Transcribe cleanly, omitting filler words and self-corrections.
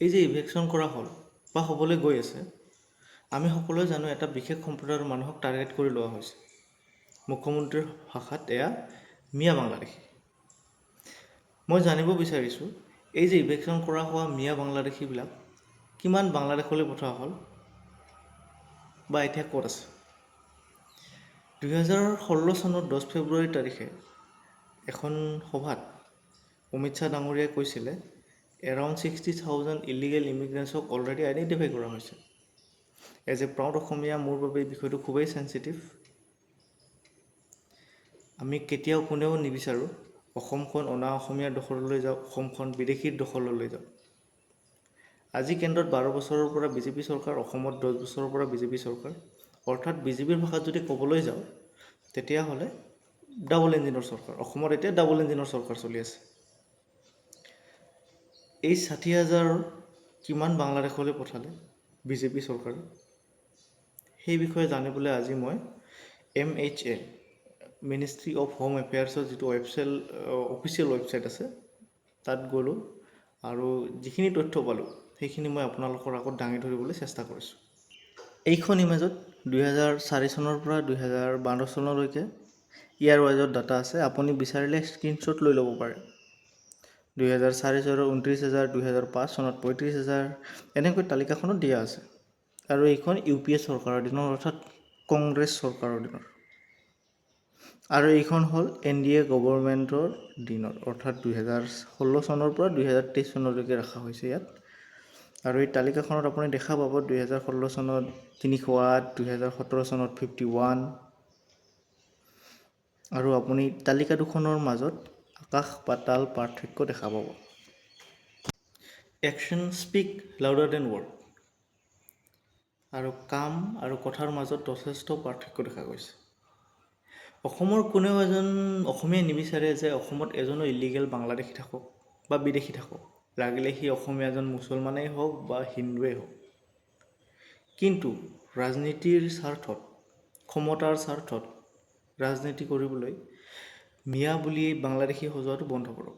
এই যে ইভেকশ্যন কৰা হ'ল বা হ'বলৈ গৈ আছে, আমি সকলোৱে জানো এটা বিশেষ সম্প্ৰদায়ৰ মানুহক টাৰ্গেট কৰি লোৱা হৈছে। মুখ্যমন্ত্ৰীৰ ভাষাত এয়া মিয়া বাংলাদেশী। মই জানিব বিচাৰিছোঁ, এই যে ইভেকশ্যন কৰা হোৱা মিয়া বাংলাদেশীবিলাক কিমান বাংলাদেশলৈ পঠোৱা হ'ল বা এতিয়া ক'ত আছে? 2016 চনৰ 10 ফেব্ৰুৱাৰী তাৰিখে এখন সভাত অমিত শ্বাহ ডাঙৰীয়াই কৈছিলে এৰাউণ্ড 60,000 ইলিগেল ইমিগ্ৰেণ্টছক অলৰেডি আইডেণ্টিফাই কৰা হৈছে। এজ এ প্ৰাউড অসমীয়া মোৰ বাবে এই বিষয়টো খুবেই চেঞ্চিটিভ। আমি কেতিয়াও কোনেও নিবিচাৰোঁ অসমখন অনা অসমীয়াৰ দখললৈ যাওক, অসমখন বিদেশীৰ দখললৈ যাওক। আজি কেন্দ্ৰত 12 বছৰৰ পৰা বিজেপি চৰকাৰ, অসমত 10 বছৰৰ পৰা বিজেপি চৰকাৰ। অৰ্থাৎ বিজেপিৰ ভাষাত যদি ক'বলৈ যাওঁ তেতিয়াহ'লে ডাবল ইঞ্জিনৰ চৰকাৰ। অসমত এতিয়া ডাবল ইঞ্জিনৰ চৰকাৰ চলি আছে। এই 60,000 কিমান বাংলাদেশলৈ পঠালে বিজেপি চৰকাৰে, সেই বিষয়ে জানিবলৈ আজি মই MHA মিনিষ্ট্ৰী অফ হোম এফেয়াৰ্ছৰ যিটো অফিচিয়েল ৱেবছাইট আছে তাত গ'লোঁ আৰু যিখিনি তথ্য পালোঁ সেইখিনি মই আপোনালোকৰ আগত দাঙি ধৰিবলৈ চেষ্টা কৰিছোঁ। এইখন ইমেজত 2004 চনৰ পৰা 2012 চনলৈকে ইয়াৰ ৱাইজত ডাটা আছে। আপুনি বিচাৰিলে স্ক্ৰীনশ্বট লৈ ল'ব পাৰে। 2004 চনৰ 29,000, 2005 চনত 35,000, এনেকৈ তালিকাখনত দিয়া আছে। আৰু এইখন UPA চৰকাৰৰ দিনৰ, অৰ্থাৎ কংগ্ৰেছ চৰকাৰৰ দিনৰ। আৰু এইখন হ'ল NDA গভৰ্ণমেণ্টৰ দিনৰ, অৰ্থাৎ 2016 চনৰ পৰা 2023 চনলৈকে ৰখা হৈছে ইয়াত। আৰু এই তালিকাখনত আপুনি দেখা পাব 2016 চনত 308, 2017 চনত 51, আৰু আপুনি তালিকা দুখনৰ মাজত আকাশ পাতাল পাৰ্থক্য দেখা পাব। Action speak louder than word. আৰু কাম আৰু কথাৰ মাজত যথেষ্ট পাৰ্থক্য দেখা গৈছে। অসমৰ কোনেও এজন অসমীয়াই নিবিচাৰে যে অসমত এজনো ইলিগেল বাংলাদেশী থাকক বা বিদেশী থাকক, লাগিলে সি অসমীয়া এজন মুছলমানেই হওক বা হিন্দুৱেই হওক। কিন্তু ৰাজনীতিৰ স্বাৰ্থত, ক্ষমতাৰ স্বাৰ্থত ৰাজনীতি কৰিবলৈ মিয়া বুলি বাংলাদেশী সজোৱাটো বন্ধ কৰক।